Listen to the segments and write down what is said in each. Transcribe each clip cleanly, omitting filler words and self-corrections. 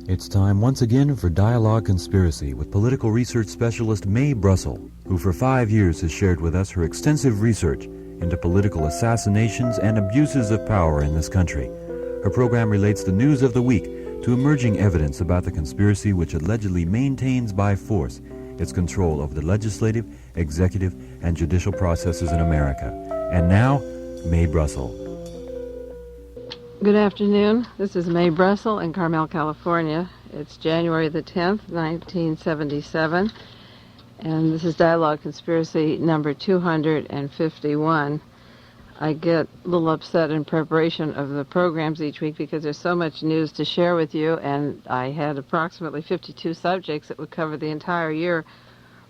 It's time once again for Dialogue Conspiracy with political research specialist Mae Brussell, who for 5 years has shared with us her extensive research into political assassinations and abuses of power in this country. Her program relates the news of the week to emerging evidence about the conspiracy which allegedly maintains by force its control over the legislative, executive, and judicial processes in America. And now, Mae Brussell. Good afternoon. This is Mae Brussell in Carmel, California. It's January the 10th, 1977, and this is Dialogue Conspiracy number 251. I get a little upset in preparation of the programs each week because there's so much news to share with you, and I had approximately 52 subjects that would cover the entire year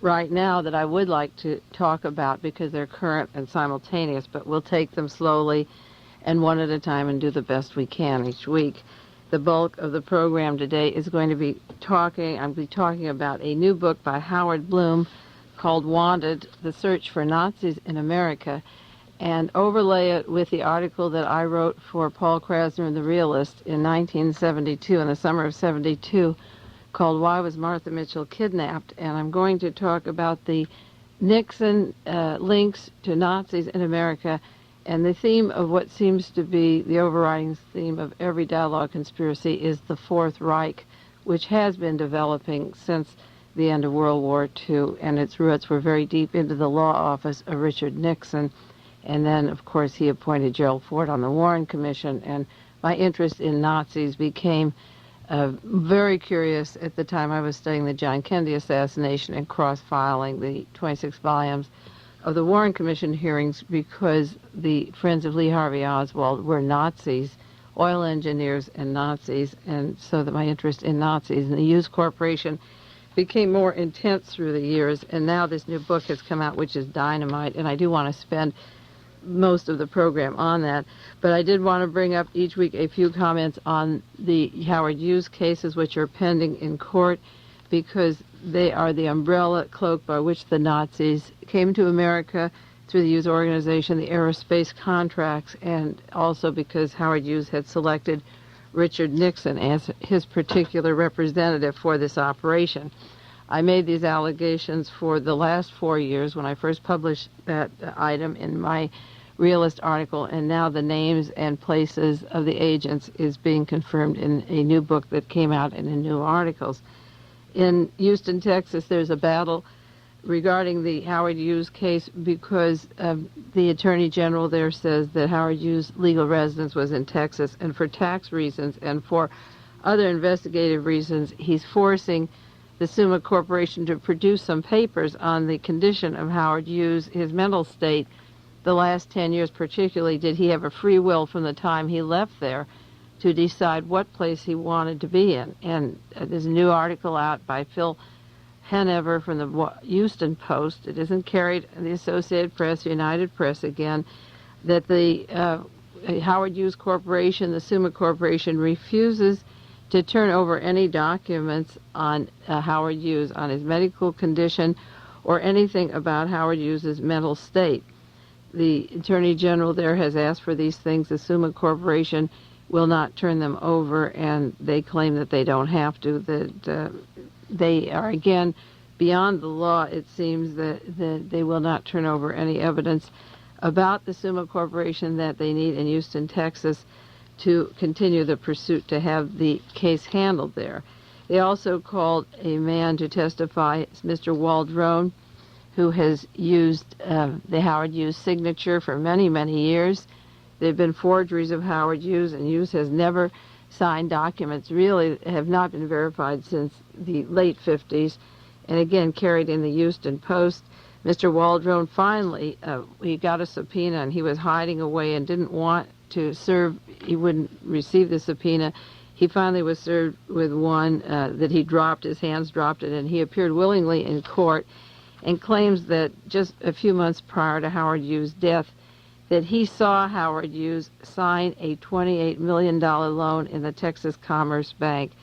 right now that I would like to talk about because they're current and simultaneous, but we'll take them slowly and one at a time and do the best we can each week. The bulk of the program today is going to be talking about a new book by Howard Blum called Wanted, The Search for Nazis in America, and overlay it with the article that I wrote for Paul Krasner in The Realist in 1972, in the summer of 72, called Why Was Martha Mitchell Kidnapped? And I'm going to talk about the Nixon links to Nazis in America, and the theme of what seems to be the overriding theme of every dialogue conspiracy is the Fourth Reich, which has been developing since the end of World War II, and its roots were very deep into the law office of Richard Nixon. And then, of course, he appointed Gerald Ford on the Warren Commission, and my interest in Nazis became very curious at the time I was studying the John Kennedy assassination and cross-filing the 26 volumes of the Warren Commission hearings because the friends of Lee Harvey Oswald were Nazis, oil engineers and Nazis, and so that my interest in Nazis and the Hughes Corporation became more intense through the years, and now this new book has come out, which is dynamite, and I do want to spend most of the program on that, but I did want to bring up each week a few comments on the Howard Hughes cases which are pending in court, because they are the umbrella cloak by which the Nazis came to America through the Hughes organization, the aerospace contracts, and also because Howard Hughes had selected Richard Nixon as his particular representative for this operation. I made these allegations for the last 4 years when I first published that item in my Realist article, and now the names and places of the agents is being confirmed in a new book that came out and in new articles. In Houston, Texas, there's a battle regarding the Howard Hughes case because the Attorney General there says that Howard Hughes' legal residence was in Texas, and for tax reasons and for other investigative reasons, he's forcing the Summa Corporation to produce some papers on the condition of Howard Hughes, his mental state. The last 10 years particularly, did he have a free will from the time he left there to decide what place he wanted to be in? And there's a new article out by Phil Henever from the Houston Post. It isn't carried in the Associated Press, United Press again, that the Howard Hughes Corporation, the Summa Corporation, refuses to turn over any documents on Howard Hughes, on his medical condition, or anything about Howard Hughes' mental state. The Attorney General there has asked for these things. The Summa Corporation will not turn them over, and they claim that they don't have to, that they are, again, beyond the law. It seems that they will not turn over any evidence about the Summa Corporation that they need in Houston, Texas, to continue the pursuit to have the case handled there. They also called a man to testify, Mr. Waldron, who has used the Howard Hughes signature for many, many years. There have been forgeries of Howard Hughes, and Hughes has never signed documents, really have not been verified since the late 50s, and again carried in the Houston Post. Mr. Waldron finally, he got a subpoena, and he was hiding away and didn't want to serve, he wouldn't receive the subpoena. He finally was served with one that he dropped, his hands dropped it, and he appeared willingly in court and claims that just a few months prior to Howard Hughes' death, that he saw Howard Hughes sign a $28 million loan in the Texas Commerce Bank,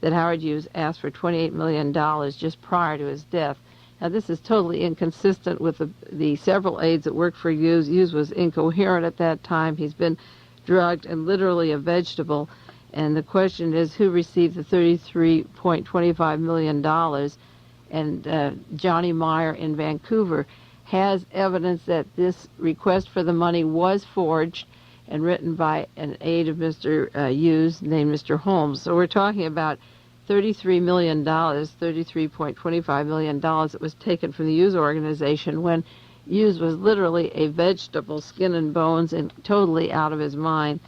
that Howard Hughes asked for $28 million just prior to his death. Now, this is totally inconsistent with the several aides that worked for Hughes. Hughes was incoherent at that time. He's been drugged and literally a vegetable. And the question is, who received the $33.25 million? And Johnny Meyer in Vancouver has evidence that this request for the money was forged and written by an aide of Mr. Hughes named Mr. Holmes. So we're talking about $33 million, $33.25 million that was taken from the Hughes organization when Hughes was literally a vegetable, skin and bones, and totally out of his mind.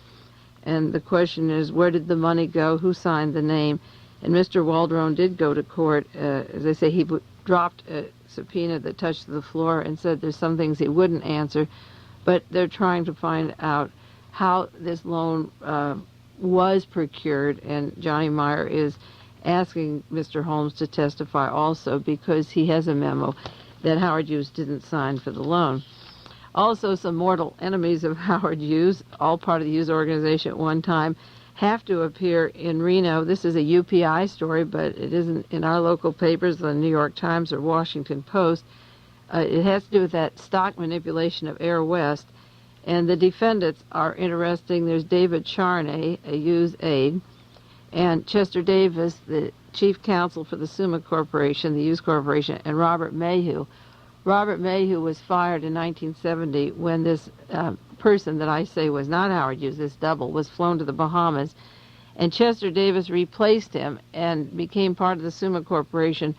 And the question is, where did the money go? Who signed the name? And Mr. Waldron did go to court. As I say, he dropped a subpoena that touched the floor and said there's some things he wouldn't answer, but they're trying to find out how this loan was procured, and Johnny Meyer is asking Mr. Holmes to testify also because he has a memo that Howard Hughes didn't sign for the loan. Also, some mortal enemies of Howard Hughes, all part of the Hughes organization at one time, have to appear in Reno. This is a UPI story, but it isn't in our local papers, the New York Times or Washington Post. It has to do with that stock manipulation of Air West. And the defendants are interesting. There's David Charney, a Hughes aide, and Chester Davis, the chief counsel for the Summa Corporation, the Hughes Corporation, and Robert Mayhew. Robert Mayhew was fired in 1970 when this person that I say was not Howard Hughes, this double, was flown to the Bahamas. And Chester Davis replaced him and became part of the Summa Corporation.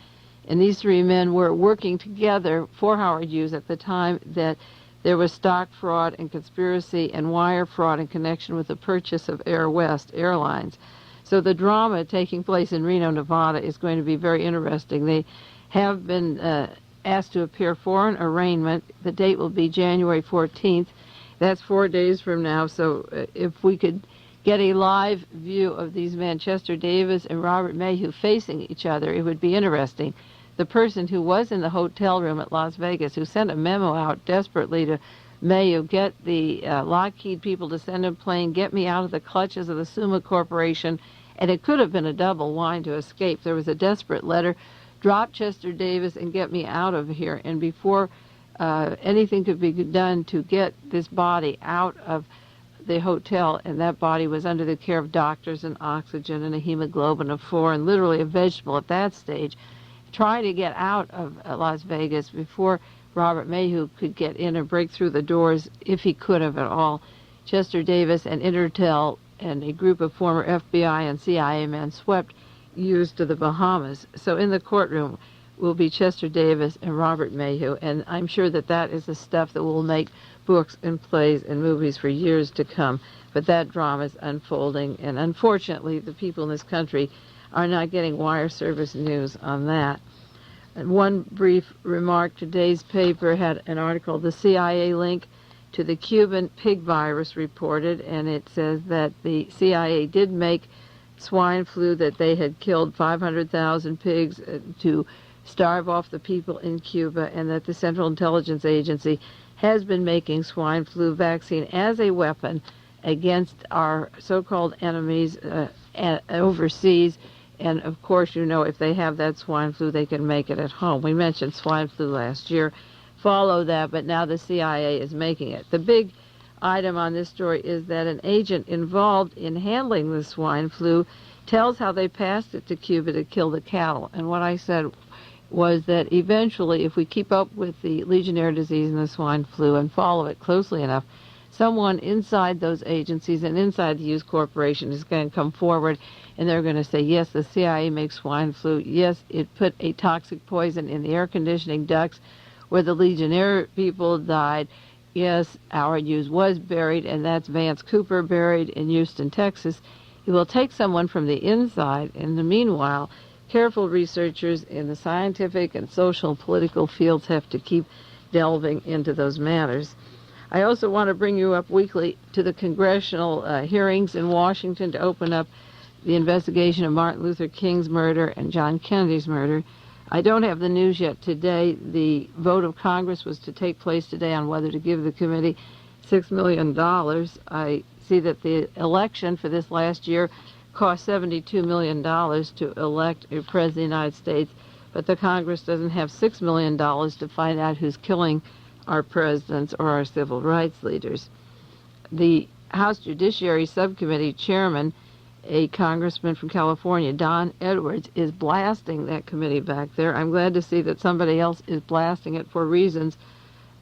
And these three men were working together for Howard Hughes at the time that there was stock fraud and conspiracy and wire fraud in connection with the purchase of Air West Airlines. So the drama taking place in Reno, Nevada is going to be very interesting. They have been asked to appear for an arraignment. The date will be January 14th. That's 4 days from now. So if we could get a live view of these men, Chester Davis and Robert Mayhew, facing each other, it would be interesting. The person who was in the hotel room at Las Vegas, who sent a memo out desperately to Mayhew, get the Lockheed people to send a plane, get me out of the clutches of the Summa Corporation, and it could have been a double wine to escape. There was a desperate letter, drop Chester Davis and get me out of here. And before anything could be done to get this body out of the hotel, and that body was under the care of doctors and oxygen and a hemoglobin of 4 and literally a vegetable at that stage, try to get out of Las Vegas before Robert Mayhew could get in and break through the doors, if he could have at all. Chester Davis and Intertel and a group of former FBI and CIA men swept Hughes to the Bahamas. So in the courtroom will be Chester Davis and Robert Mayhew, and I'm sure that that is the stuff that will make books and plays and movies for years to come. But that drama is unfolding, and unfortunately the people in this country are not getting wire service news on that. And one brief remark, today's paper had an article, the CIA link to the Cuban pig virus reported, and it says that the CIA did make swine flu, that they had killed 500,000 pigs to starve off the people in Cuba, and that the Central Intelligence Agency has been making swine flu vaccine as a weapon against our so-called enemies overseas. And, of course, you know, if they have that swine flu, they can make it at home. We mentioned swine flu last year. Follow that, but now the CIA is making it. The big item on this story is that an agent involved in handling the swine flu tells how they passed it to Cuba to kill the cattle. And what I said was that eventually, if we keep up with the Legionnaire disease and the swine flu and follow it closely enough, someone inside those agencies and inside the Hughes Corporation is going to come forward, and they're going to say, yes, the CIA makes swine flu. Yes, it put a toxic poison in the air conditioning ducts where the Legionnaire people died. Yes, Howard Hughes was buried, and that's Vance Cooper buried in Houston, Texas. It will take someone from the inside. In the meanwhile, careful researchers in the scientific and social and political fields have to keep delving into those matters. I also want to bring you up weekly to the congressional hearings in Washington to open up the investigation of Martin Luther King's murder and John Kennedy's murder. I don't have the news yet today. The vote of Congress was to take place today on whether to give the committee $6 million. I see that the election for this last year cost $72 million to elect a president of the United States, but the Congress doesn't have $6 million to find out who's killing our presidents or our civil rights leaders. The House Judiciary Subcommittee chairman a congressman from California, Don Edwards, is blasting that committee back there. I'm glad to see that somebody else is blasting it for reasons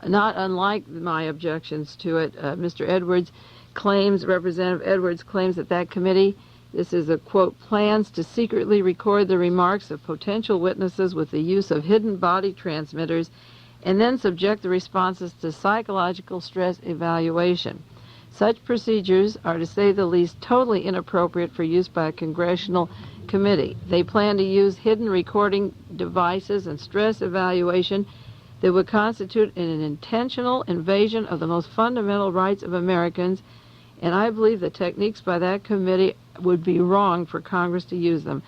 not unlike my objections to it. Mr. Edwards claims, Representative Edwards claims that committee, this is a quote, plans to secretly record the remarks of potential witnesses with the use of hidden body transmitters and then subject the responses to psychological stress evaluation. Such procedures are, to say the least, totally inappropriate for use by a congressional committee. They plan to use hidden recording devices and stress evaluation that would constitute an intentional invasion of the most fundamental rights of Americans, and I believe the techniques by that committee would be wrong for Congress to use them.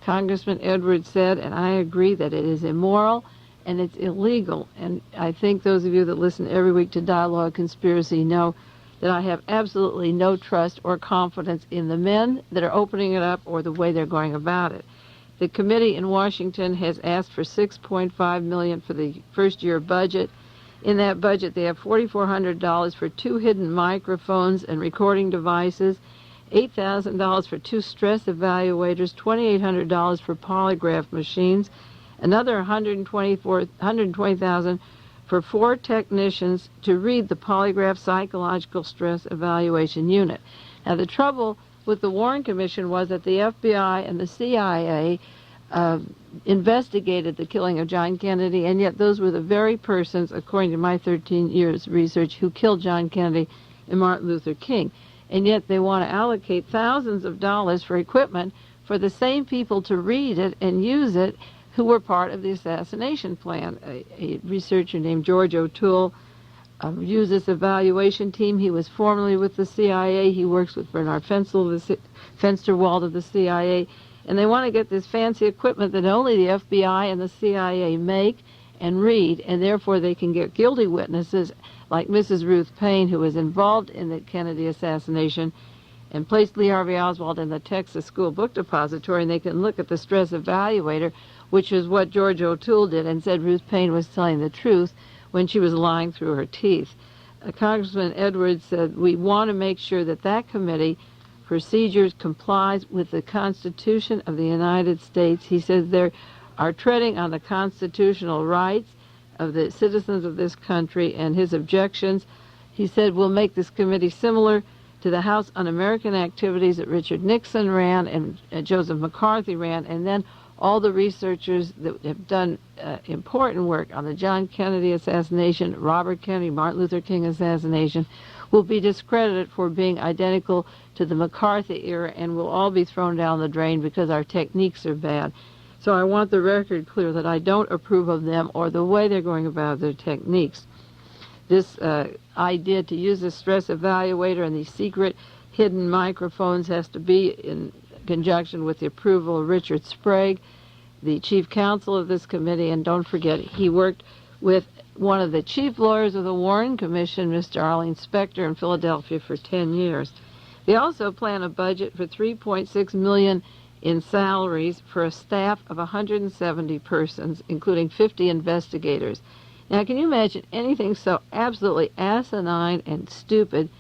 Congressman Edwards said, and I agree, that it is immoral and it's illegal, and I think those of you that listen every week to Dialogue Conspiracy know that I have absolutely no trust or confidence in the men that are opening it up or the way they're going about it. The committee in Washington has asked for $6.5 million for the first year budget. In that budget, they have $4,400 for 2 hidden microphones and recording devices, $8,000 for 2 stress evaluators, $2,800 for polygraph machines, another $120,000 for 4 technicians to read the polygraph psychological stress evaluation unit. Now, the trouble with the Warren Commission was that the FBI and the CIA investigated the killing of John Kennedy, and yet those were the very persons, according to my 13 years research, who killed John Kennedy and Martin Luther King. And yet they want to allocate thousands of dollars for equipment for the same people to read it and use it who were part of the assassination plan. A researcher named George O'Toole used this evaluation team. He was formerly with the CIA. He works with Bernard Fensterwald of the CIA. And they want to get this fancy equipment that only the FBI and the CIA make and read, and therefore they can get guilty witnesses like Mrs. Ruth Paine, who was involved in the Kennedy assassination, and placed Lee Harvey Oswald in the Texas School Book Depository, and they can look at the stress evaluator, which is what George O'Toole did, and said Ruth Paine was telling the truth when she was lying through her teeth. Congressman Edwards said, we want to make sure that committee procedures complies with the Constitution of the United States. He says they are treading on the constitutional rights of the citizens of this country, and his objections, he said, will make this committee similar to the House Un-American Activities that Richard Nixon ran and Joseph McCarthy ran, and then all the researchers that have done important work on the John Kennedy assassination, Robert Kennedy, Martin Luther King assassination, will be discredited for being identical to the McCarthy era and will all be thrown down the drain because our techniques are bad. So I want the record clear that I don't approve of them or the way they're going about their techniques. This idea to use the stress evaluator and these secret hidden microphones has to be in conjunction with the approval of Richard Sprague, the chief counsel of this committee, and don't forget, he worked with one of the chief lawyers of the Warren Commission, Mr. Arlene Specter, in Philadelphia for 10 years. They also plan a budget for $3.6 million in salaries for a staff of 170 persons, including 50 investigators. Now, can you imagine anything so absolutely asinine and stupid?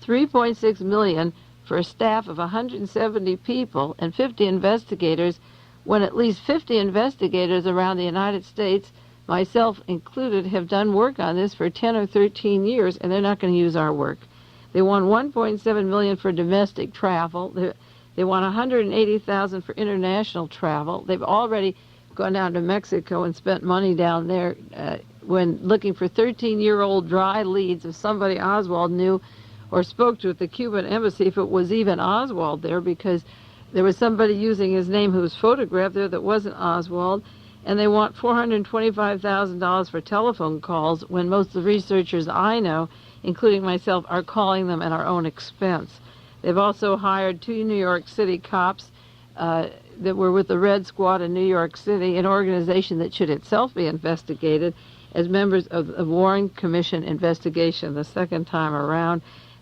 $3.6 million for a staff of 170 people and 50 investigators, when at least 50 investigators around the United States, myself included, have done work on this for 10 or 13 years, and they're not going to use our work. They want $1.7 million for domestic travel. They want $180,000 for international travel. They've already gone down to Mexico and spent money down there when looking for 13-year-old dry leads of somebody Oswald knew or spoke to at the Cuban embassy, if it was even Oswald there, because there was somebody using his name who was photographed there that wasn't Oswald. And they want $425,000 for telephone calls when most of the researchers I know, including myself, are calling them at our own expense. They've also hired 2 New York City cops that were with the Red Squad in New York City, an organization that should itself be investigated, as members of the Warren Commission investigation the second time around.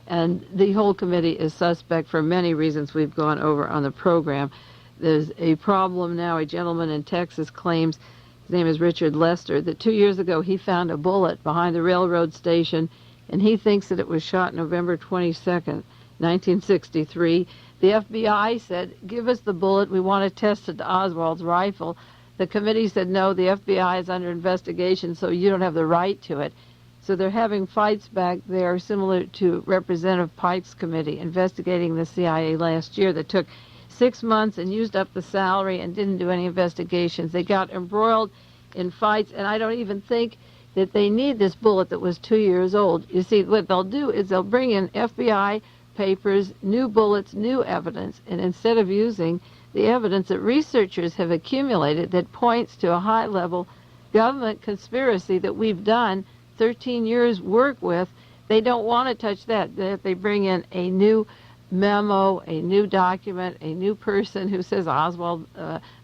And the whole committee is suspect for many reasons we've gone over on the program. There's a problem now. A gentleman in Texas claims, his name is Richard Lester, that 2 years ago he found a bullet behind the railroad station, and he thinks that it was shot November 22nd. 1963. The FBI said, give us the bullet. We want to test it to Oswald's rifle. The committee said, no, the FBI is under investigation, so you don't have the right to it. So they're having fights back there similar to Representative Pike's committee investigating the CIA last year that took 6 months and used up the salary and didn't do any investigations. They got embroiled in fights, and I don't even think that they need this bullet that was 2 years old. You see, what they'll do is they'll bring in FBI papers, new bullets, new evidence, and instead of using the evidence that researchers have accumulated that points to a high-level government conspiracy that we've done 13 years work with, they don't want to touch that. They bring in a new memo, a new document, a new person who says Oswald's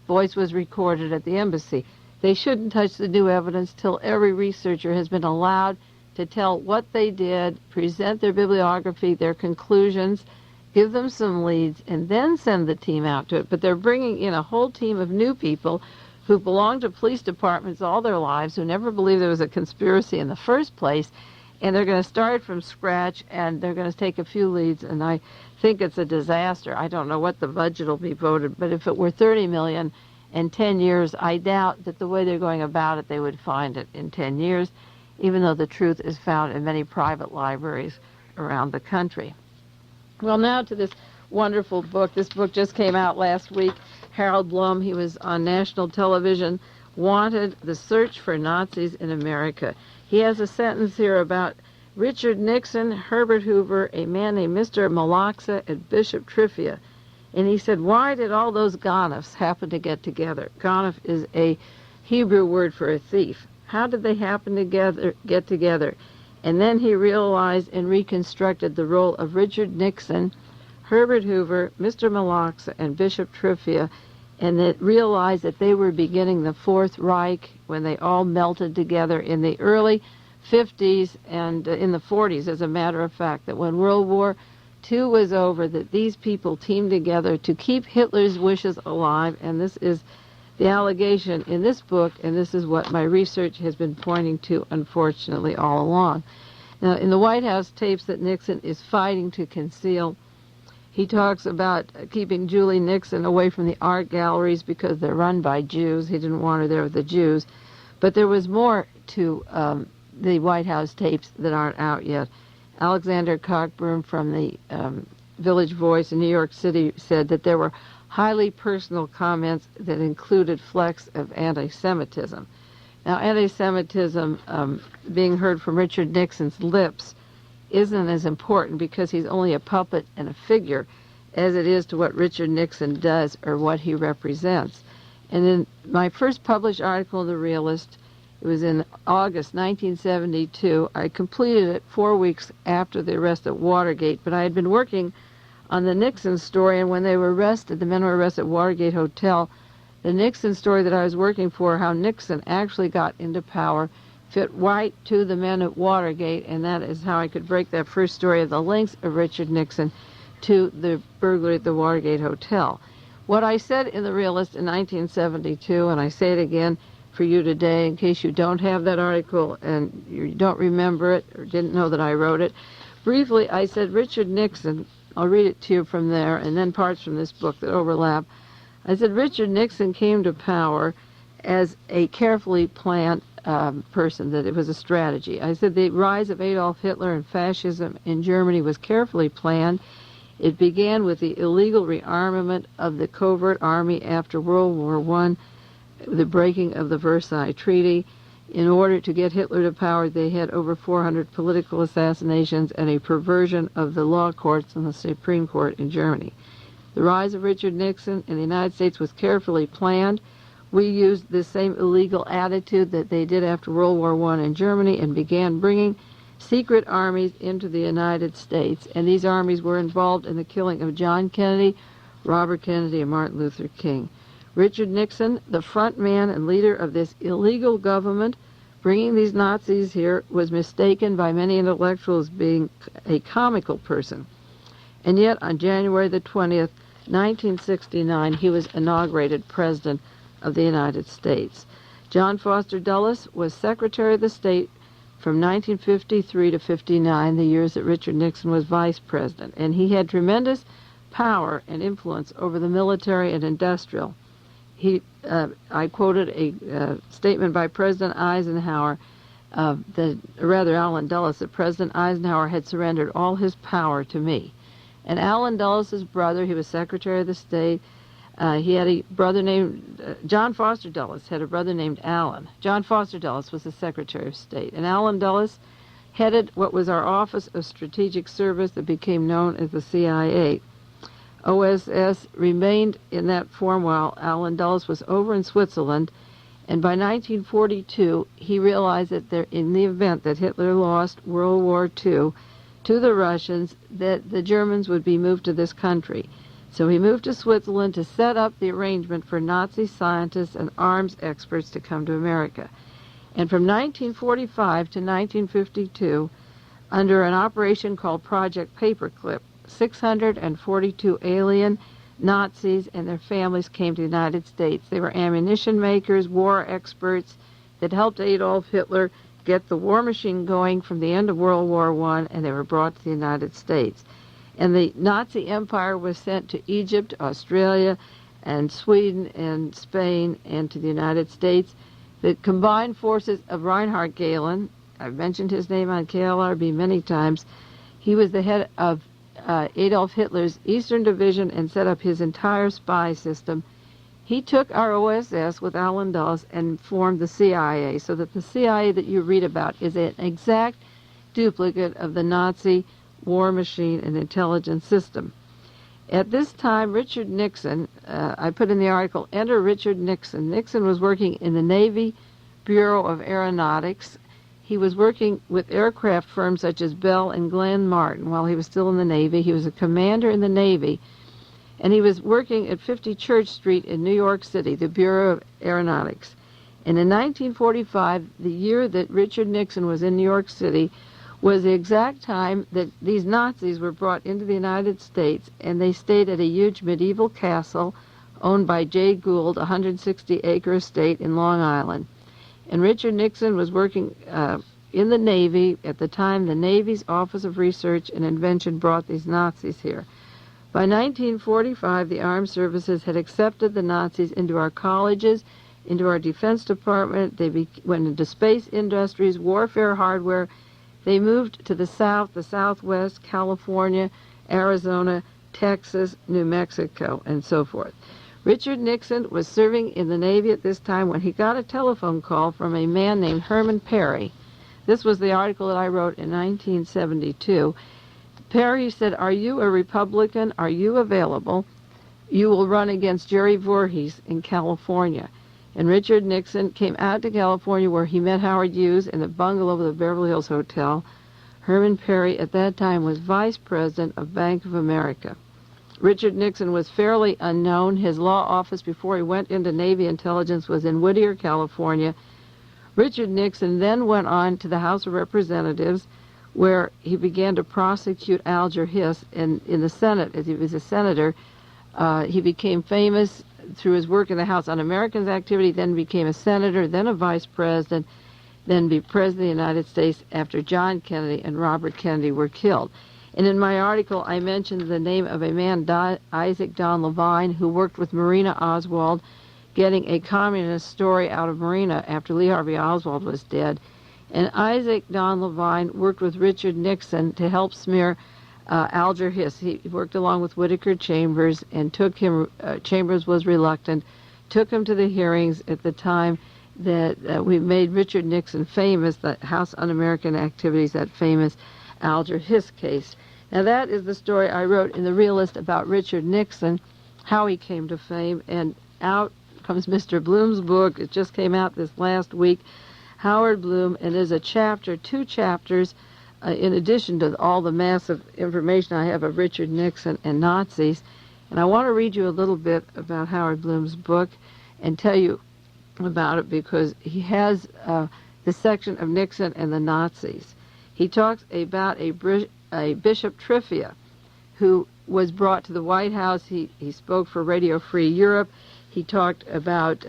voice was recorded at the embassy. They shouldn't touch the new evidence till every researcher has been allowed to tell what they did, present their bibliography, their conclusions, give them some leads, and then send the team out to it. But they're bringing in a whole team of new people who belong to police departments all their lives, who never believed there was a conspiracy in the first place, and they're going to start from scratch, and they're going to take a few leads, and I think it's a disaster. I don't know what the budget will be voted, but if it were $30 million in 10 years, I doubt that the way they're going about it, they would find it in 10 years, even though the truth is found in many private libraries around the country. Well, now to this wonderful book. This book just came out last week. Harold Blum, he was on national television, Wanted, The Search for Nazis in America. He has a sentence here about Richard Nixon, Herbert Hoover, a man named Mr. Malaxa, and Bishop Trivia. And he said, why did all those Ganefs happen to get together? Ganef is a Hebrew word for a thief. How did they happen to get together? And then he realized and reconstructed the role of Richard Nixon, Herbert Hoover, Mr. Malaxa, and Bishop Trivia, and that realized that they were beginning the Fourth Reich when they all melted together in the early 50s and in the 40s, as a matter of fact, that when World War II was over, that these people teamed together to keep Hitler's wishes alive, and this is the allegation in this book, and this is what my research has been pointing to, unfortunately, all along. Now, in the White House tapes that Nixon is fighting to conceal, he talks about keeping Julie Nixon away from the art galleries because they're run by Jews. He didn't want her there with the Jews. But there was more to the White House tapes that aren't out yet. Alexander Cockburn from the Village Voice in New York City said that there were highly personal comments that included flecks of anti-Semitism. Now, anti-Semitism being heard from Richard Nixon's lips isn't as important because he's only a puppet and a figure as it is to what Richard Nixon does or what he represents. And in my first published article in The Realist, it was in August 1972. I completed it 4 weeks after the arrest at Watergate, but I had been working on the Nixon story, and when they were arrested, the men were arrested at Watergate Hotel, the Nixon story that I was working for, how Nixon actually got into power, fit right to the men at Watergate, and that is how I could break that first story of the links of Richard Nixon to the burglary at the Watergate Hotel. What I said in The Realist in 1972, and I say it again for you today in case you don't have that article and you don't remember it or didn't know that I wrote it, briefly I said Richard Nixon, I'll read it to you from there and then parts from this book that overlap. I said Richard Nixon came to power as a carefully planned person, that it was a strategy. I said the rise of Adolf Hitler and fascism in Germany was carefully planned. It began with the illegal rearmament of the covert army after World War I, the breaking of the Versailles Treaty. In order to get Hitler to power, they had over 400 political assassinations and a perversion of the law courts and the Supreme Court in Germany. The rise of Richard Nixon in the United States was carefully planned. We used the same illegal attitude that they did after World War I in Germany and began bringing secret armies into the United States. And these armies were involved in the killing of John Kennedy, Robert Kennedy, and Martin Luther King. Richard Nixon, the front man and leader of this illegal government, bringing these Nazis here, was mistaken by many intellectuals being a comical person. And yet, on January the 20th, 1969, he was inaugurated President of the United States. John Foster Dulles was Secretary of the State from 1953 to 59, the years that Richard Nixon was vice president. And he had tremendous power and influence over the military and industrial. I quoted a statement by President Eisenhower, Allen Dulles, that President Eisenhower had surrendered all his power to me. And Allen Dulles' brother, he was Secretary of the State. He had a brother named John Foster Dulles, had a brother named Allen. John Foster Dulles was the Secretary of State. And Allen Dulles headed what was our Office of Strategic Service that became known as the CIA. OSS remained in that form while Allen Dulles was over in Switzerland, and by 1942 he realized that in the event that Hitler lost World War II to the Russians, that the Germans would be moved to this country. So he moved to Switzerland to set up the arrangement for Nazi scientists and arms experts to come to America. And from 1945 to 1952, under an operation called Project Paperclip, 642 alien Nazis and their families came to the United States. They were ammunition makers, war experts that helped Adolf Hitler get the war machine going from the end of World War I, and they were brought to the United States. And the Nazi Empire was sent to Egypt, Australia, and Sweden, and Spain, and to the United States. The combined forces of Reinhard Gehland, I've mentioned his name on KLRB many times, he was the head of Adolf Hitler's Eastern Division and set up his entire spy system. He took our OSS with Allen Dulles and formed the CIA, so that the CIA that you read about is an exact duplicate of the Nazi war machine and intelligence system. At this time, Richard Nixon, I put in the article, enter Richard Nixon. Nixon was working in the Navy Bureau of Aeronautics. He was working with aircraft firms such as Bell and Glenn Martin while he was still in the Navy. He was a commander in the Navy, and he was working at 50 Church Street in New York City, the Bureau of Aeronautics. And in 1945, the year that Richard Nixon was in New York City, was the exact time that these Nazis were brought into the United States, and they stayed at a huge medieval castle owned by Jay Gould, a 160-acre estate in Long Island. And Richard Nixon was working in the Navy. At the time, the Navy's Office of Research and Invention brought these Nazis here. By 1945, the armed services had accepted the Nazis into our colleges, into our Defense Department. They went into space industries, warfare hardware. They moved to the South, the Southwest, California, Arizona, Texas, New Mexico, and so forth. Richard Nixon was serving in the Navy at this time when he got a telephone call from a man named Herman Perry. This was the article that I wrote in 1972. Perry said, "Are you a Republican? Are you available? You will run against Jerry Voorhis in California." And Richard Nixon came out to California, where he met Howard Hughes in the bungalow of the Beverly Hills Hotel. Herman Perry at that time was vice president of Bank of America. Richard Nixon was fairly unknown. His law office before he went into Navy intelligence was in Whittier, California. Richard Nixon then went on to the House of Representatives, where he began to prosecute Alger Hiss. And in the Senate, as he was a senator, he became famous through his work in the House Un-Americans activity, then became a senator, then a vice president, then be president of the United States after John Kennedy and Robert Kennedy were killed. And in my article, I mentioned the name of a man, Isaac Don Levine, who worked with Marina Oswald, getting a communist story out of Marina after Lee Harvey Oswald was dead. And Isaac Don Levine worked with Richard Nixon to help smear Alger Hiss. He worked along with Whittiker Chambers and took him, Chambers was reluctant, took him to the hearings at the time that we made Richard Nixon famous, the House Un-American Activities, that famous Alger Hiss case. Now that is the story I wrote in The Realist about Richard Nixon, how he came to fame, and out comes Mr. Blum's book. It just came out this last week, Howard Blum, and there's a chapter, 2 chapters, in addition to all the massive information I have of Richard Nixon and Nazis. And I want to read you a little bit about Howard Blum's book and tell you about it, because he has the section of Nixon and the Nazis. He talks about a Bishop Trivia who was brought to the White House. He spoke for Radio Free Europe. He talked about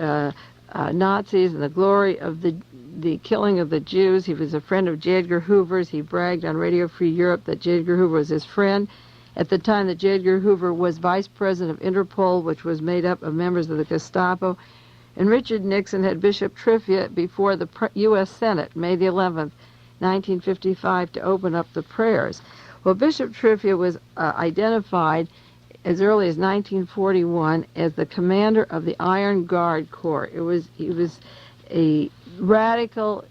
Nazis and the glory of the the killing of the Jews. He was a friend of J. Edgar Hoover's. He bragged on Radio Free Europe that J. Edgar Hoover was his friend. At the time that J. Edgar Hoover was vice president of Interpol, which was made up of members of the Gestapo. And Richard Nixon had Bishop Trivia before the U.S. Senate, May the 11th, 1955, to open up the prayers. Well, Bishop Trivia was identified as early as 1941 as the commander of the Iron Guard Corps. He was a radical,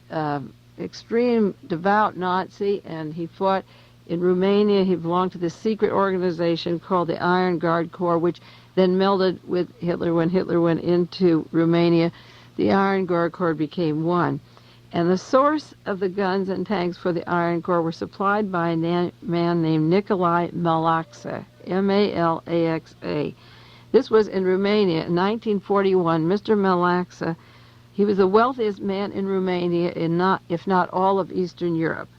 extreme, devout Nazi, and he fought in Romania. He belonged to this secret organization called the Iron Guard Corps, which then melded with Hitler. When Hitler went into Romania, the Iron Guard Corps became one. And the source of the guns and tanks for the Iron Corps were supplied by a man named Nicolae Malaxa, M-A-L-A-X-A. This was in Romania in 1941. Mr. Malaxa, he was the wealthiest man in Romania, if not all of Eastern Europe.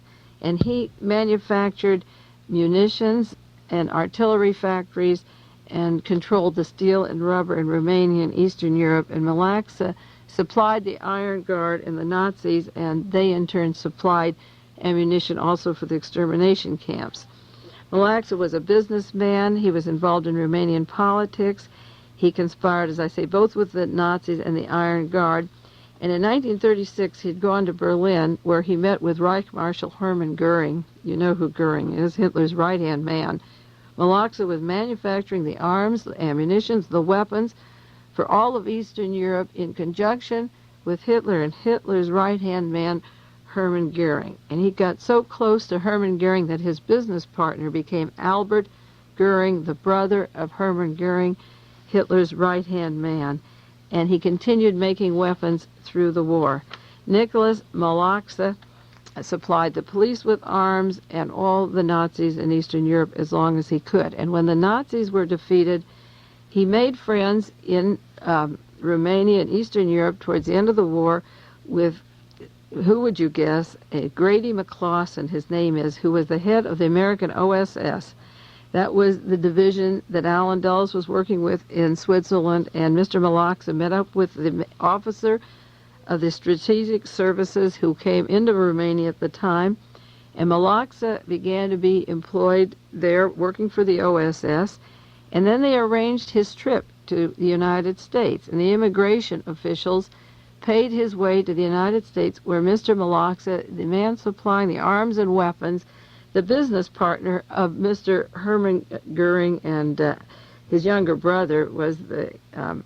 And he manufactured munitions and artillery factories and controlled the steel and rubber in Romania and Eastern Europe. And Malaxa supplied the Iron Guard and the Nazis, and they in turn supplied ammunition also for the extermination camps. Malaxa was a businessman. He was involved in Romanian politics. He conspired, as I say, both with the Nazis and the Iron Guard. And in 1936, he'd gone to Berlin, where he met with Reich Marshal Hermann Goering. You know who Goering is, Hitler's right-hand man. Malaxa was manufacturing the arms, the ammunitions, the weapons for all of Eastern Europe in conjunction with Hitler and Hitler's right-hand man, Hermann Goering. And he got so close to Hermann Goering that his business partner became Albert Goering, the brother of Hermann Goering, Hitler's right-hand man. And he continued making weapons through the war. Nicolae Malaxa supplied the police with arms and all the Nazis in Eastern Europe as long as he could. And when the Nazis were defeated, he made friends in Romania and Eastern Europe towards the end of the war with, who would you guess, Grady McClawson, his name is, who was the head of the American OSS. That was the division that Allen Dulles was working with in Switzerland, and Mr. Malaxa met up with the officer of the Strategic Services who came into Romania at the time, and Malaxa began to be employed there working for the OSS, and then they arranged his trip to the United States, and the immigration officials paid his way to the United States, where Mr. Malaxa, the man supplying the arms and weapons, the business partner of Mr. Hermann Goering and his younger brother was the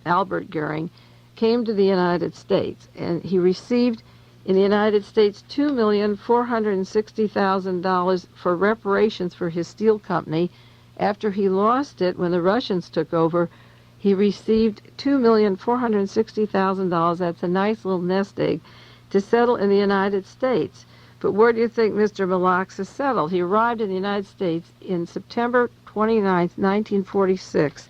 Albert Goering, came to the United States, and he received in the United States $2,460,000 for reparations for his steel company. After he lost it, when the Russians took over, he received $2,460,000. That's a nice little nest egg to settle in the United States. But where do you think Mr. Malaxa settled? He arrived in the United States in September 29, 1946,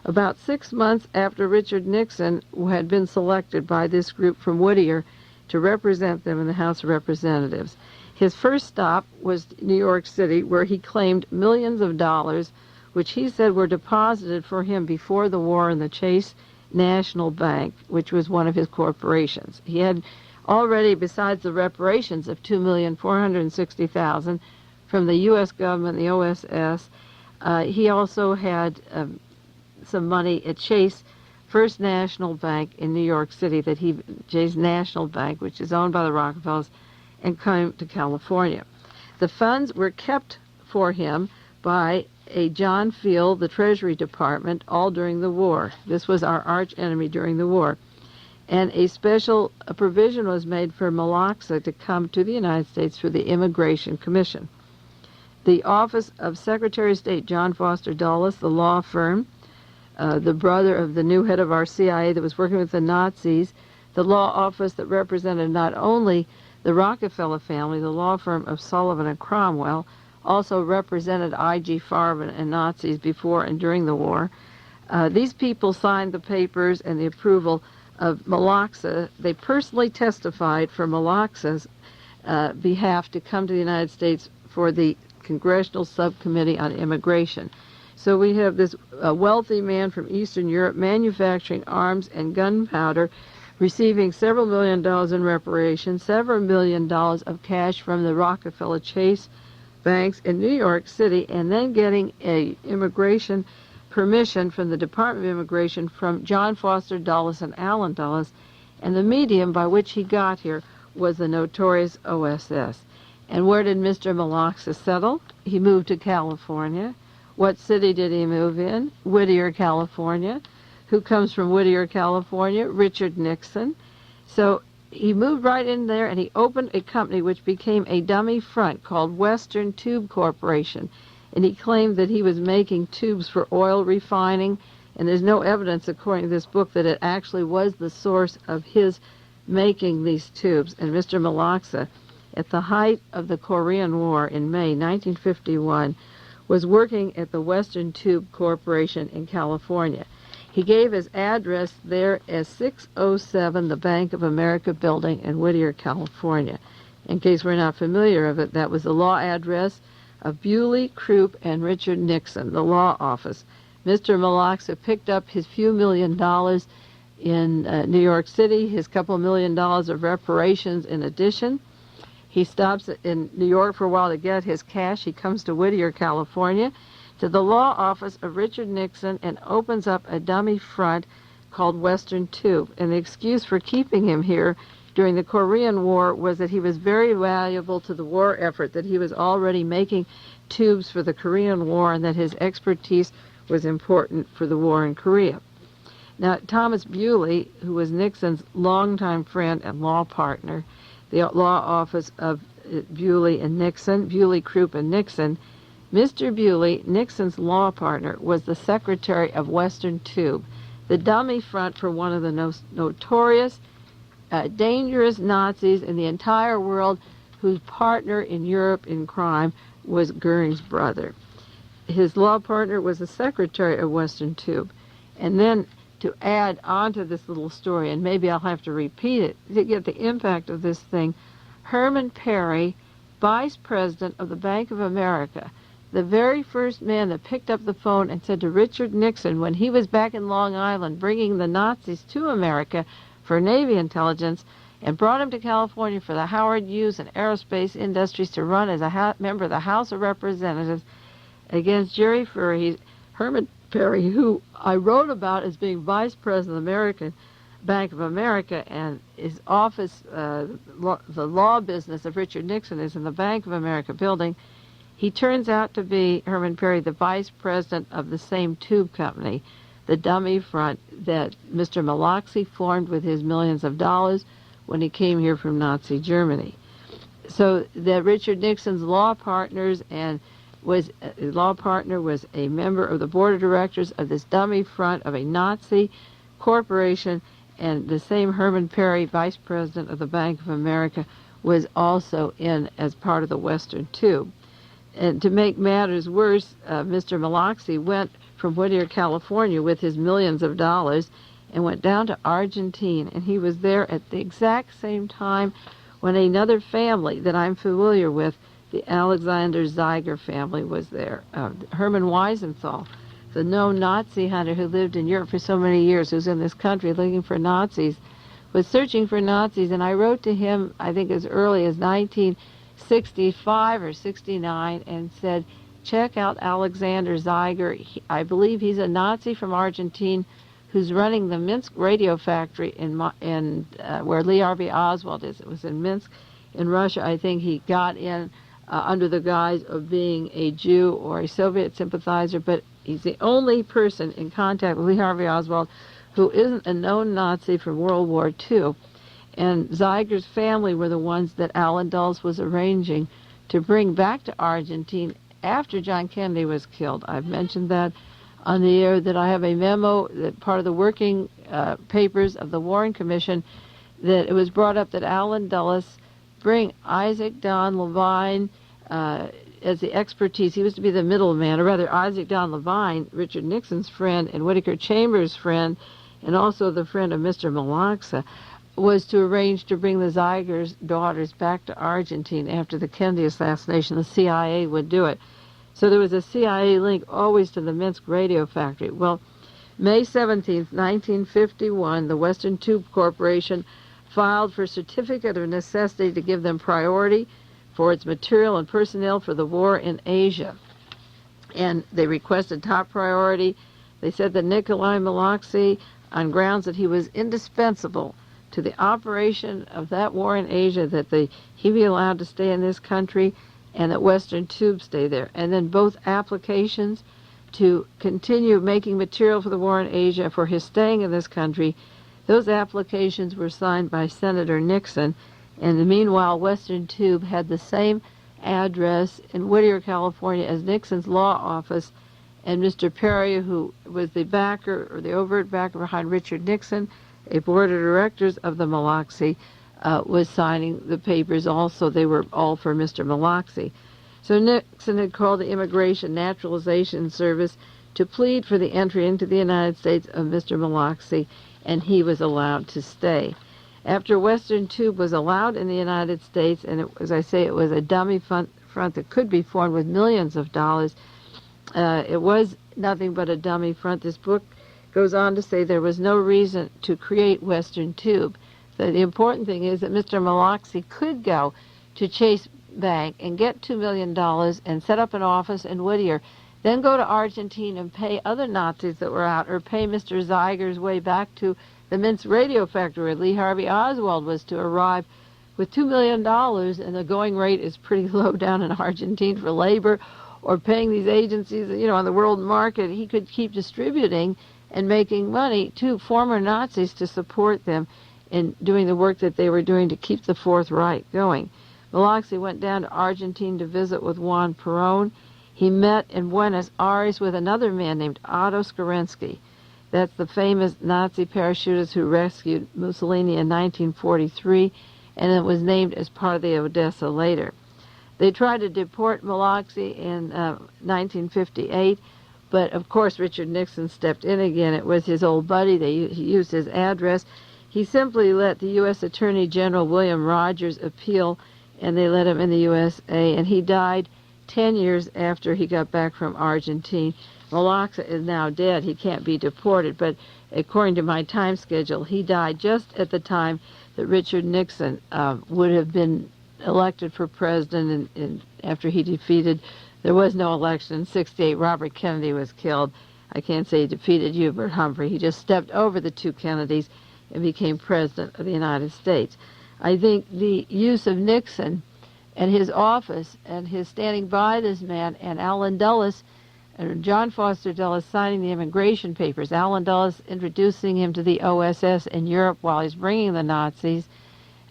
about 6 months after Richard Nixon had been selected by this group from Whittier to represent them in the House of Representatives. His first stop was New York City, where he claimed millions of dollars, which he said were deposited for him before the war in the Chase National Bank, which was one of his corporations. He had already, besides the reparations of $2,460,000 from the U.S. government, the OSS, he also had some money at Chase First National Bank in New York City, Chase National Bank, which is owned by the Rockefellers, and came to California. The funds were kept for him by a John Field, the Treasury Department, all during the war. This was our arch enemy during the war. And a provision was made for Malaxa to come to the United States through the Immigration Commission. The Office of Secretary of State John Foster Dulles, the law firm, the brother of the new head of our CIA that was working with the Nazis, the law office that represented not only the Rockefeller family, the law firm of Sullivan and Cromwell, also represented I.G. Farben and Nazis before and during the war. These people signed the papers and the approval of Malaxa. They personally testified for Malaxa's behalf to come to the United States for the Congressional Subcommittee on Immigration. So we have this wealthy man from Eastern Europe manufacturing arms and gunpowder, receiving several $1 million in reparations, several $1 million of cash from the Rockefeller Chase banks in New York City, and then getting a immigration permission from the Department of Immigration from John Foster Dulles and Allen Dulles, and the medium by which he got here was the notorious OSS. And where did Mr. Malaxa settle? He moved to California. What city did he move in? Whittier, California. Who comes from Whittier, California? Richard Nixon. So he moved right in there, and he opened a company which became a dummy front called Western Tube Corporation. And he claimed that he was making tubes for oil refining, and there's no evidence, according to this book, that it actually was the source of his making these tubes. And Mr. Malaxa, at the height of the Korean War in May 1951, was working at the Western Tube Corporation in California. He gave his address there as 607 the Bank of America building in Whittier, California. In case we're not familiar with it, that was the law address of Bewley, Croup, and Richard Nixon, the law office. Mr. Malaxa picked up his few $1 million in New York City, his couple $1 million of reparations in addition. He stops in New York for a while to get his cash. He comes to Whittier, California, to the law office of Richard Nixon, and opens up a dummy front called Western Tube. And the excuse for keeping him here during the Korean War was that he was very valuable to the war effort, that he was already making tubes for the Korean War, and that his expertise was important for the war in Korea. Now, Thomas Bewley, who was Nixon's longtime friend and law partner, the law office of Bewley and Nixon, Bewley, Croup, and Nixon, Mr. Bewley, Nixon's law partner, was the secretary of Western Tube, the dummy front for one of the notorious, dangerous Nazis in the entire world, whose partner in Europe in crime was Goering's brother. His law partner was the secretary of Western Tube. And then to add on to this little story, and maybe I'll have to repeat it to get the impact of this thing, Herman Perry, vice president of the Bank of America, the very first man that picked up the phone and said to Richard Nixon when he was back in Long Island bringing the Nazis to America for Navy intelligence, and brought him to California for the Howard Hughes and aerospace industries to run as a member of the House of Representatives against Jerry Voorhis, Herman Perry, who I wrote about as being vice president of the American Bank of America, and his office, the law business of Richard Nixon is in the Bank of America building. He turns out to be, Herman Perry, the vice president of the same tube company, the dummy front that Mr. Malaxa formed with his millions of dollars when he came here from Nazi Germany. So that Richard Nixon's law partner was a member of the board of directors of this dummy front of a Nazi corporation, and the same Herman Perry, vice president of the Bank of America, was also in as part of the Western Tube. And to make matters worse, Mr. Malaxa went from Whittier, California with his millions of dollars and went down to Argentina, and he was there at the exact same time when another family that I'm familiar with, the Alexander Ziger family, was there. Herman Wiesenthal, the known Nazi hunter who lived in Europe for so many years, who's in this country looking for Nazis, was searching for Nazis, and I wrote to him, I think as early as 1965 or 69, and said, check out Alexander Ziger. I believe he's a Nazi from Argentina who's running the Minsk radio factory in where Lee Harvey Oswald is. It was in Minsk, in Russia. I think he got in under the guise of being a Jew or a Soviet sympathizer, but he's the only person in contact with Lee Harvey Oswald who isn't a known Nazi from World War II. And Ziger's family were the ones that Allen Dulles was arranging to bring back to Argentina after John Kennedy was killed. I've mentioned that on the air, that I have a memo, that part of the working papers of the Warren Commission, that it was brought up that Allen Dulles bring Isaac Don Levine as the expertise. He was to be the middleman, or rather Isaac Don Levine, Richard Nixon's friend and Whittiker Chambers' friend, and also the friend of Mr. Malaxa, was to arrange to bring the Ziger's daughters back to Argentina after the Kennedy assassination. The CIA would do it. So there was a CIA link always to the Minsk radio factory. Well, May 17, 1951, the Western Tube Corporation filed for certificate of necessity to give them priority for its material and personnel for the war in Asia. And they requested top priority. They said that Nicolae Malaxa, on grounds that he was indispensable to the operation of that war in Asia, that he be allowed to stay in this country and that Western Tube stay there. And then both applications to continue making material for the war in Asia for his staying in this country, those applications were signed by Senator Nixon. And meanwhile, Western Tube had the same address in Whittier, California as Nixon's law office, and Mr. Perry, who was the backer or the overt backer behind Richard Nixon, a board of directors of the Malaxa, was signing the papers also. They were all for Mr. Malaxa. So Nixon had called the Immigration Naturalization Service to plead for the entry into the United States of Mr. Malaxa, and he was allowed to stay. After Western Tube was allowed in the United States, and as I say, it was a dummy front that could be formed with millions of dollars, it was nothing but a dummy front. This book goes on to say there was no reason to create Western Tube. So the important thing is that Mr. Malaxa could go to Chase Bank and get $2 million and set up an office in Whittier, then go to Argentina and pay other Nazis that were out, or pay Mr. Ziger's way back to the Minsk radio factory where Lee Harvey Oswald was to arrive with $2 million, and the going rate is pretty low down in Argentina for labor, or paying these agencies, on the world market. He could keep distributing and making money to former Nazis to support them in doing the work that they were doing to keep the Fourth Reich going. Malaxa went down to Argentina to visit with Juan Peron. He met in Buenos Aires with another man named Otto Skorzeny. That's the famous Nazi parachutist who rescued Mussolini in 1943, and it was named as part of the Odessa later. They tried to deport Malaxa in 1958, but of course Richard Nixon stepped in again. It was his old buddy. He used his address. He simply let the U.S. Attorney General William Rogers appeal, and they let him in the USA, and he died 10 years after he got back from Argentina. Malaxa is now dead. He can't be deported, but according to my time schedule, he died just at the time that Richard Nixon would have been elected for president, and after he defeated, there was no election in '68. Robert Kennedy was killed. I can't say he defeated Hubert Humphrey. He just stepped over the two Kennedys and became president of the United States. I think the use of Nixon and his office and his standing by this man, and Allen Dulles and John Foster Dulles signing the immigration papers, Allen Dulles introducing him to the OSS in Europe while he's bringing the Nazis,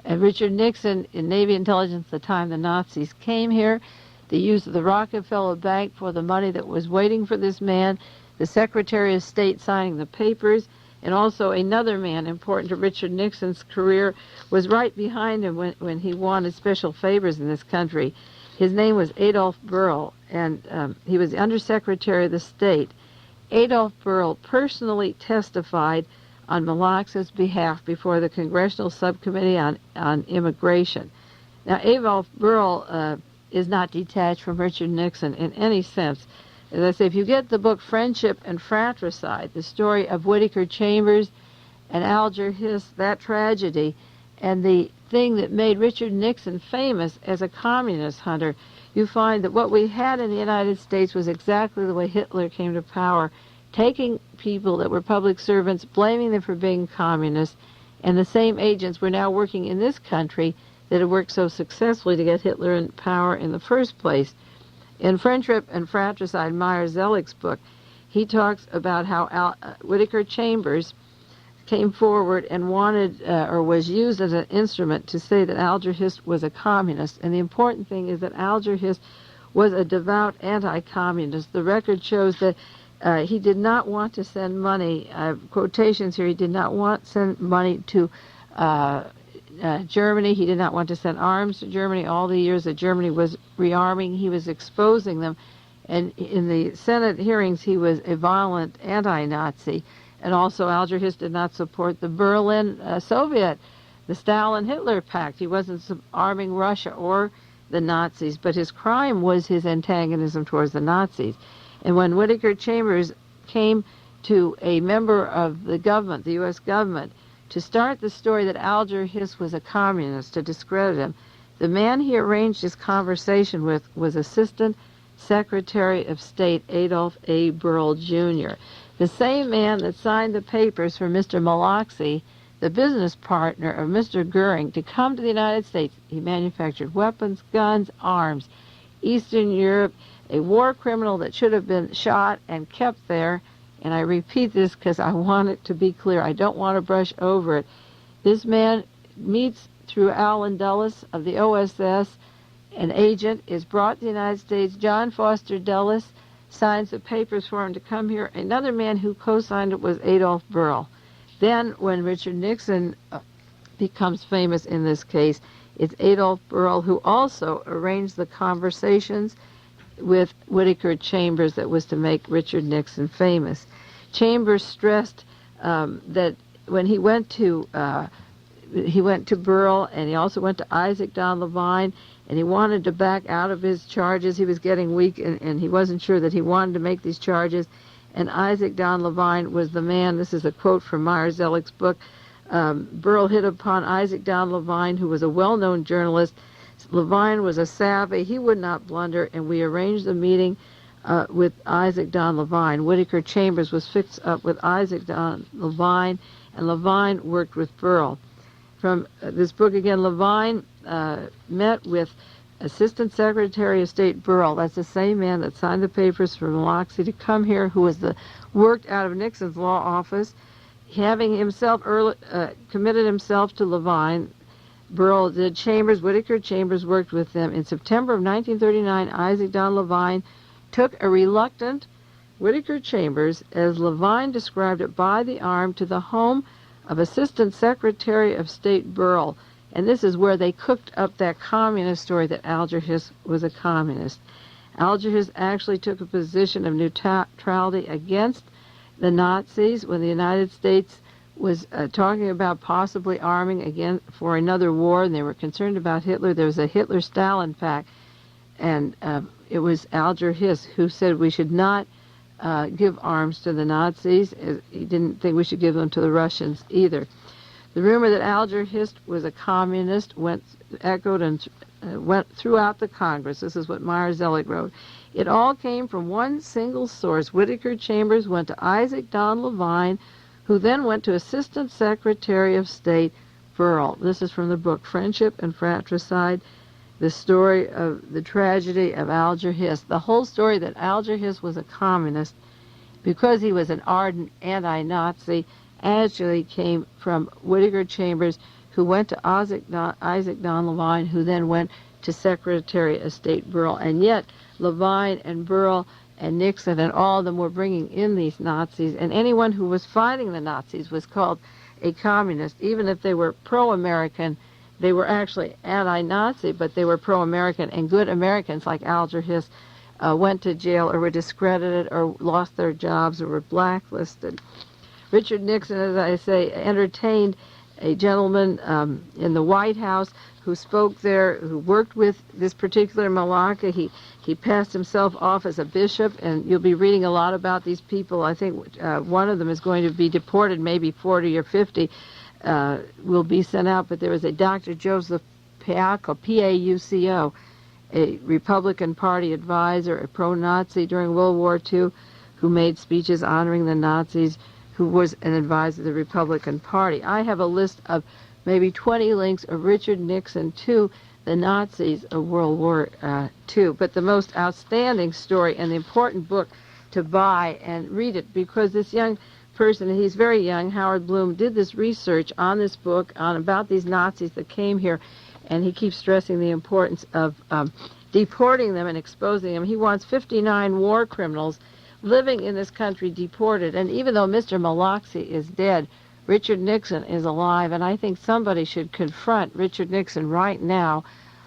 and Richard Nixon in Navy intelligence at the time the Nazis came here, the use of the Rockefeller Bank for the money that was waiting for this man, the Secretary of State signing the papers, and also another man important to Richard Nixon's career was right behind him when he wanted special favors in this country. His name was Adolph Berle, and he was the Undersecretary of the State. Adolph Berle personally testified on Malaxa's behalf before the Congressional Subcommittee on Immigration. Now, Adolph Berle is not detached from Richard Nixon in any sense. As I say, if you get the book Friendship and Fratricide, the story of Whittiker Chambers and Alger Hiss, that tragedy, and the thing that made Richard Nixon famous as a communist hunter, you find that what we had in the United States was exactly the way Hitler came to power, taking people that were public servants, blaming them for being communists, and the same agents were now working in this country that had worked so successfully to get Hitler in power in the first place. In Friendship and Fratricide, Meyer Zellick's book, he talks about how Whittiker Chambers came forward and wanted or was used as an instrument to say that Alger Hiss was a communist. And the important thing is that Alger Hiss was a devout anti-communist. The record shows that he did not want to send money, quotations here, he did not want to send money to Germany. He did not want to send arms to Germany. All the years that Germany was rearming, he was exposing them. And in the Senate hearings, he was a violent anti-Nazi. And also, Alger Hiss did not support the Berlin Soviet, the Stalin-Hitler pact. He wasn't arming Russia or the Nazis, but his crime was his antagonism towards the Nazis. And when Whittiker Chambers came to a member of the government, the U.S. government, to start the story that Alger Hiss was a communist, to discredit him. The man he arranged his conversation with was Assistant Secretary of State Adolph A. Berle, Jr., the same man that signed the papers for Mr. Malaxa, the business partner of Mr. Goering, to come to the United States. He manufactured weapons, guns, arms. Eastern Europe, a war criminal that should have been shot and kept there. And I repeat this because I want it to be clear. I don't want to brush over it. This man meets through Alan Dulles of the OSS. An agent is brought to the United States. John Foster Dulles signs the papers for him to come here. Another man who co-signed it was Adolph Berle. Then, when Richard Nixon becomes famous in this case, it's Adolph Berle who also arranged the conversations with Whittiker Chambers that was to make Richard Nixon famous. Chambers stressed that when he went to Berle, and he also went to Isaac Don Levine, and he wanted to back out of his charges. He was getting weak, and he wasn't sure that he wanted to make these charges. And Isaac Don Levine was the man. This is a quote from Meyer Zellick's book. Berle hit upon Isaac Don Levine, who was a well-known journalist. Levine was a savvy. He would not blunder, and we arranged the meeting with Isaac Don Levine. Whittiker Chambers was fixed up with Isaac Don Levine, and Levine worked with Berle. From this book again, Levine met with Assistant Secretary of State Berle. That's the same man that signed the papers for Malaxa to come here, who was worked out of Nixon's law office, having himself committed himself to Levine. Berle did. Whittiker Chambers worked with them. In September of 1939, Isaac Don Levine took a reluctant Whittiker Chambers, as Levine described it, by the arm to the home of Assistant Secretary of State Berle. And this is where they cooked up that communist story that Alger Hiss was a communist. Alger Hiss actually took a position of neutrality against the Nazis when the United States was talking about possibly arming again for another war, and they were concerned about Hitler. There was a Hitler-Stalin pact, and it was Alger Hiss who said we should not give arms to the Nazis. He didn't think we should give them to the Russians either. The rumor that Alger Hiss was a communist echoed and went throughout the Congress. This is what Meyer Zellick wrote. It all came from one single source. Whittiker Chambers went to Isaac Don Levine, who then went to Assistant Secretary of State Berle. This is from the book Friendship and Fratricide, the story of the tragedy of Alger Hiss. The whole story that Alger Hiss was a communist because he was an ardent anti-Nazi actually came from Whittiker Chambers, who went to Isaac Don Levine, who then went to Secretary of State Berle. And yet Levine and Berle and Nixon and all of them were bringing in these Nazis, and anyone who was fighting the Nazis was called a communist. Even if they were pro-American, they were actually anti-Nazi, but they were pro-American, and good Americans like Alger Hiss went to jail or were discredited or lost their jobs or were blacklisted. Richard Nixon, as I say, entertained a gentleman in the White House who spoke there, who worked with this particular Malaxa. He passed himself off as a bishop, and you'll be reading a lot about these people. I think one of them is going to be deported, maybe 40 or 50 will be sent out, but there was a Dr. Joseph Pauco, P-A-U-C-O, a Republican Party advisor, a pro-Nazi during World War II, who made speeches honoring the Nazis, who was an advisor of the Republican Party. I have a list of maybe 20 links of Richard Nixon to the Nazis of World War II. But the most outstanding story and the important book to buy and read it, because this young person, he's very young, Howard Blum, did this research on this book about these Nazis that came here, and he keeps stressing the importance of deporting them and exposing them. He wants 59 war criminals living in this country deported, and even though Mr. Malaxa is dead, Richard Nixon is alive, and I think somebody should confront Richard Nixon right now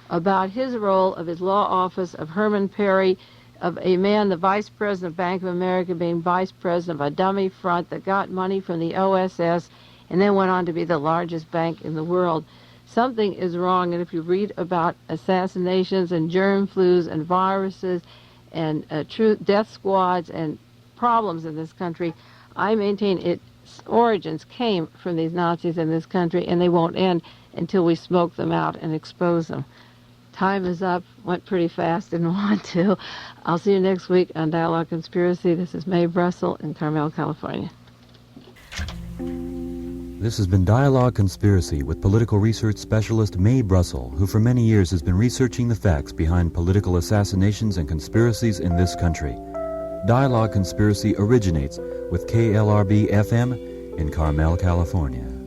about his role of his law office, of Herman Perry, of a man, the vice president of Bank of America, being vice president of a dummy front that got money from the OSS and then went on to be the largest bank in the world. Something is wrong, and if you read about assassinations and germ flus and viruses and death squads and problems in this country, I maintain its origins came from these Nazis in this country, and they won't end until we smoke them out and expose them. Time is up. Went pretty fast. Didn't want to. I'll see you next week on Dialogue Conspiracy. This is Mae Brussell in Carmel, California. This has been Dialogue Conspiracy with political research specialist Mae Brussell, who for many years has been researching the facts behind political assassinations and conspiracies in this country. Dialogue Conspiracy originates with KLRB-FM in Carmel, California.